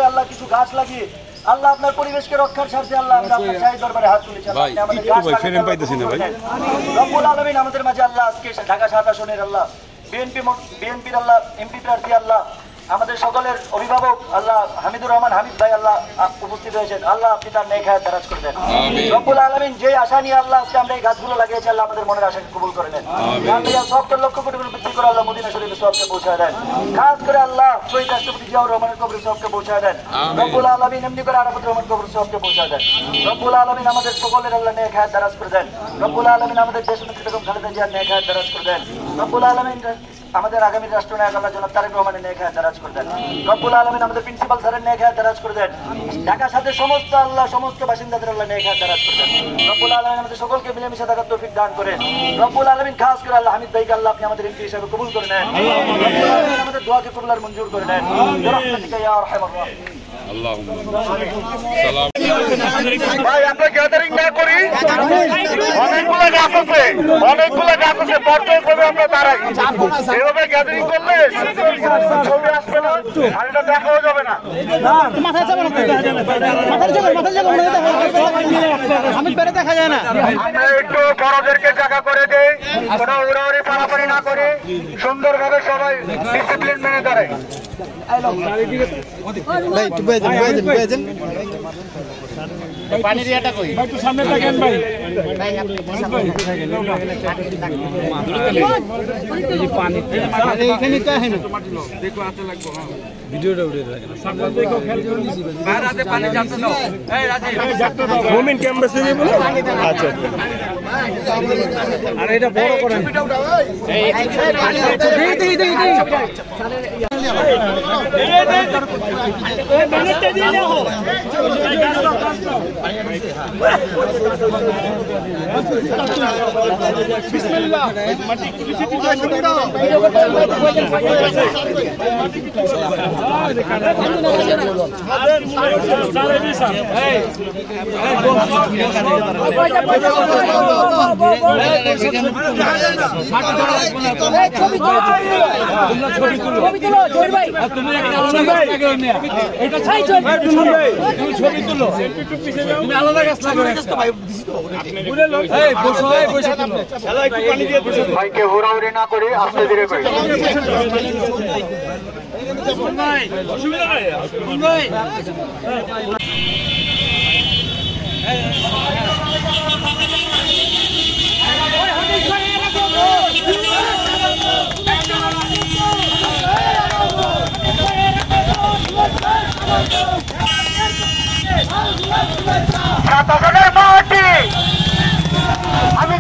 আল্লাহ কিছু গাছ লাগিয়ে আল্লাহ আপনার পরিবেশকে রক্ষার স্বার্থে আল্লাহ আমরা আপনার শাহী দরবারে হাত তুলেছি। রব্বুল আলামিন আমাদের মাঝে আল্লাহ আজকে ঢাকা ৭ আসনের আল্লাহ বিএনপির আল্লাহ এমপি প্রার্থী আল্লাহ আমাদের সকলের অভিভাবক আল্লাহ হামিদুর রহমান হামিদ ভাই আল্লাহ উপস্থিত হয়েছেন। আল্লাহ আপনি তার নেক হায়াত দারাজ করে দেন। রব্বুল আলামিন যে আশা নিয়ে আল্লাহ আজকে আমরা এই গাছগুলো লাগিয়েছি আল্লাহ আমাদের মনের আশাকে কবুল করে নেন। সবটা লক্ষ কোটি বৃদ্ধি করে আল্লাহ মদিনা শরীফের সবকে পৌঁছায় দেন। খাস করে আল্লাহ শহীদ রাষ্ট্রপতি জিয়াউর রহমানের কবরের সবকে পৌঁছায় দেন। রব্বুল আলামিন এমনি করে আরাফাত রহমান কবরের সবকে পৌঁছায় দেন। রব্বুল আলামিন আমাদের সকলের আল্লাহ নেক হায়াত দারাজ করে দেন। রব্বুল আলামিন আমাদের দেশনেত্রী বেগম খালেদা জিয়ার নেক হায়াত দারাজ করে দেন। রব্বুল আলামিন আমাদের আগামী রাষ্ট্রনায়ক আল্লাহ জনাব তারেক রহমানের নেক হায়াত দারাজ করে দেন। রব্বুল আলামিন আমাদের প্রিন্সিপাল স্যারের নেক হায়াত দারাজ করে দেন। ঢাকার সাথে সমস্ত আল্লাহ সমস্ত বাসিন্দাদের আল্লাহ নেক হায়াত দারাজ করে দেন। রব্বুল আলামিন আমাদের সকলকে মিলেমিশে থাকার তৌফিক দান করেন। রব্বুল আলামিন খাস করে আল্লাহ হামিদ ভাইকে আল্লাহ আপনি আমাদের এমপি হিসেবে কবুল করে নেন। রব্বুল আলামিন আমাদের দোয়াকে কবুল আর মঞ্জুর করে নেন। বিরহমাতিকা ইয়া আরহামার রাহিমিন। ভাই আমরা গ্যাদারিং না করি, অনেকগুলো গাছ আছে পর্যায়ক্রমে আমরা দাঁড়াই। এভাবে গ্যাদারিং করলে ছবি আসবে না আর এটা দেখাও যাবে না। আমরা একটু বড়দেরকে জায়গা করে দেই, কোনো উড়াউড়ি পারাপারি না করে সুন্দরভাবে সবাই ডিসিপ্লিন মেনে দাঁড়াই। পানি দিয়াটা কই একটু সামনে থাকেন ভাই। পানি এখানে কাহেন দেখো হাতে লাগবো। ভিডিওটা উড়ে থাকে না সামনে দেখো খেয়াল করে নিছি বাইরে হাতে পানি যাচ্ছে না। এই রাজীব মোমিন ক্যাম্পাসে নিয়ে বলো। আচ্ছা আরে এটা বড় করেন এই দেই মেনেতে দিয়ে দাও। বিসমিল্লাহ মাটি কিছু দাও। ভাইকে হুড়াহুড়ি না করে আস্তে ধীরে করে। আমি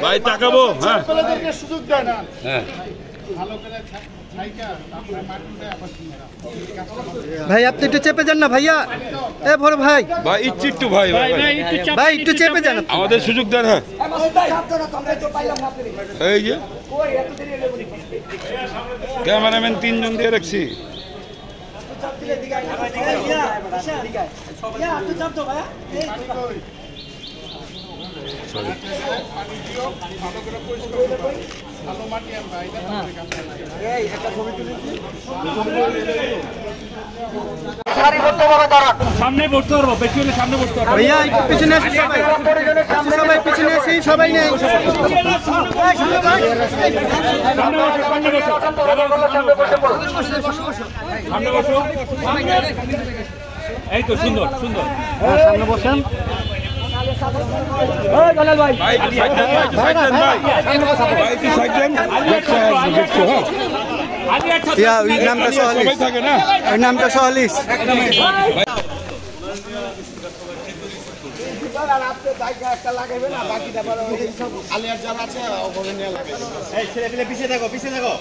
ভাই তাকাবো। হ্যাঁ সুযোগ দেয় না। হ্যাঁ ভাই আপনি একটু চেপে যান না ভাইয়া। এ বড় ভাই ভাই একটু ভাই ভাই একটু চেপে যান, আমাদের সুযোগ দেন। হ্যাঁ এই যে ক্যামেরাম্যান 3 জন দিয়ে রাখছি। সামনে পড়তে পারবো, পেছনে সামনে পড়তে পারবো। ভাইয়া একটু পিছনে আসি, সবাই পিছনে আসি, সবাই নেই। সামনে বসো, এই তো সুন্দর সুন্দর। সামনে বসেন। নামটা সহলিস পিছিয়ে থাকো পিছিয়ে থাকো।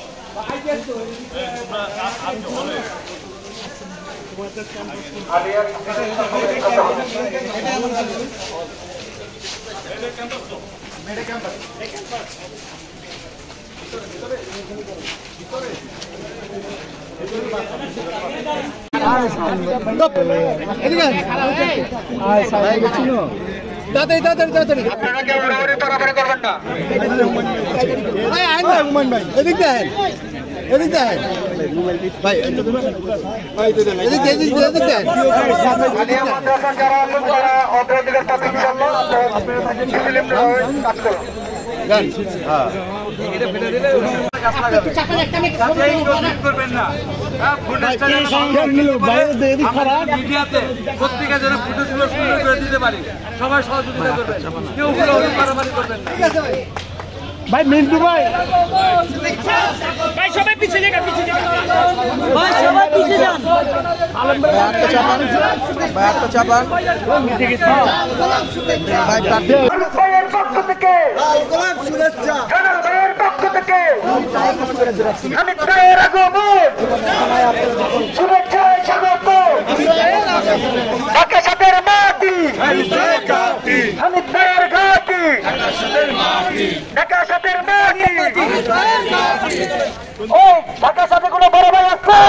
আপনারা কেউ উড়াউড়ি পারাপারি করবেন না। এদিক দেখেন ভাই এদিক দেখেন আলিয়া মাদ্রাসা যারা আছেন তারা অগ্রাধিকার পাবেন ইনশাআল্লাহ। মুসলিম কাজ করুন। পত্রিকা যেন ফুটেজগুলো সুন্দর করে দিতে পারি, সবাই সহযোগিতা করবেন, কেউ মারামারি করবেন না। ভাই মিন্টু ভাই সবাই পিছিয়ে যান, ভাই সবাই পিছিয়ে যান। ভাইয়ের পক্ষ থেকে জানাল ভাইয়ের পক্ষ থেকে হামিদ ভাইয়ের আগমন শুভেচ্ছায় স্বাগত। ঢাকা সাতের মাটি হামিদ ভাইয়ের ঘাটি, ঢাকা সাতের মাটি। ও ঢাকা সাথে কোনো বড় ভাই আছে?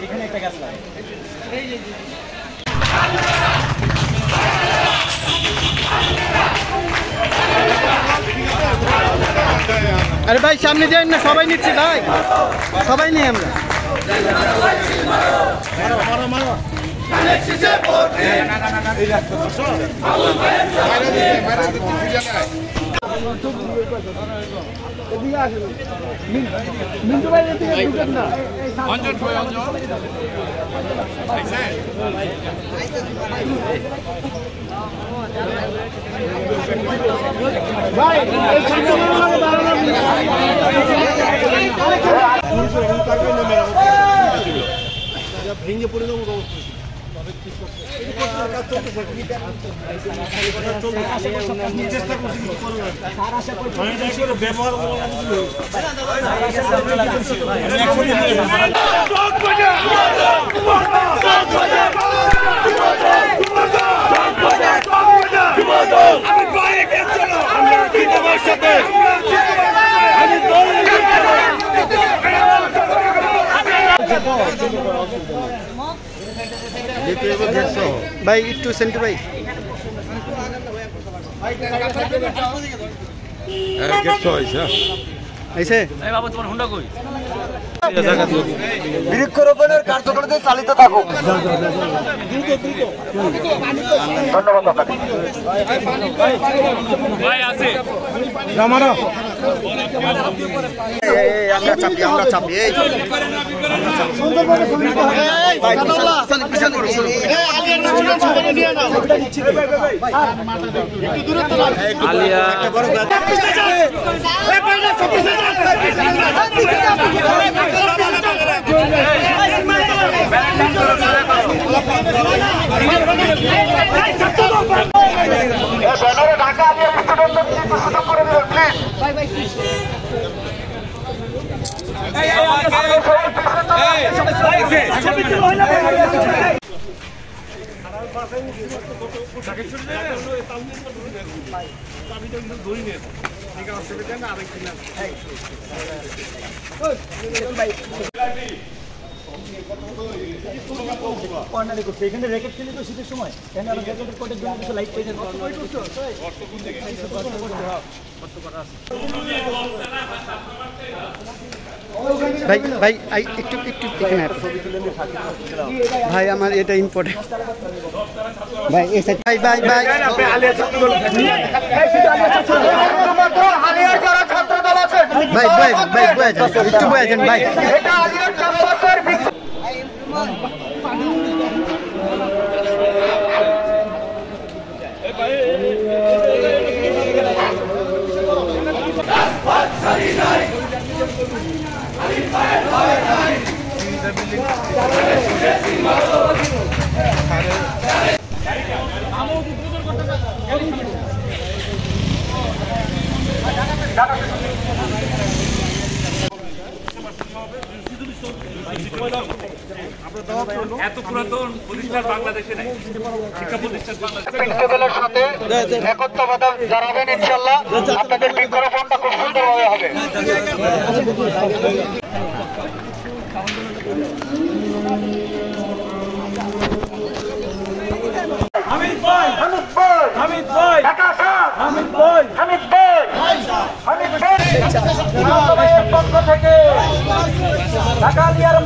এখানে একটা গাছ লাগে। আরে ভাই সামনে যাই না, সবাই নিচ্ছি ভাই, সবাই নিয়ে আমরা মিন্টু ভাই না ভাই ভেঙে পড়ে যাবো ব্যবহার ভাই একটু সেন্টু ভাই বৃক্ষরোপণের কার্যক্রমে চালিত থাকুক। ধন্যবাদ আপনাকে। আমরা চাপি আলিয়া ঢাকা আলিয়া সুযোগ করে দিল প্লিজ। এখানে রেকেট খেলি তো শীতের সময়, রেকেটের কোটের জন্য কিছু লাইট পেয়েছেন। ভাই ভাই একটু একটু এখানে ভাই আমার এটা ইম্পর্টেন্ট ভাই এই সাইড ভাই ভাই ভাই ভাই ভাই ভাই বয়ে যান একটু বয়ে যান ভাই এত পুরাতন প্রতিষ্ঠান বাংলাদেশে নেই, শিক্ষা প্রতিষ্ঠান বাংলাদেশে। প্রিন্সিপালের সাথে একত্রবাদ জানাবেন ইনশাআল্লাহ। আপনাদের বৃক্ষরোপণটা খুব সুন্দরভাবে হবে। হামিদ ভাই, হামিদ ভাই, হামিদ ভাই, ঢাকা সাহেব, হামিদ ভাই, হামিদ ভাই, হামিদ ভাই, আমাদের পক্ষ থেকে ঢাকা লিয়ার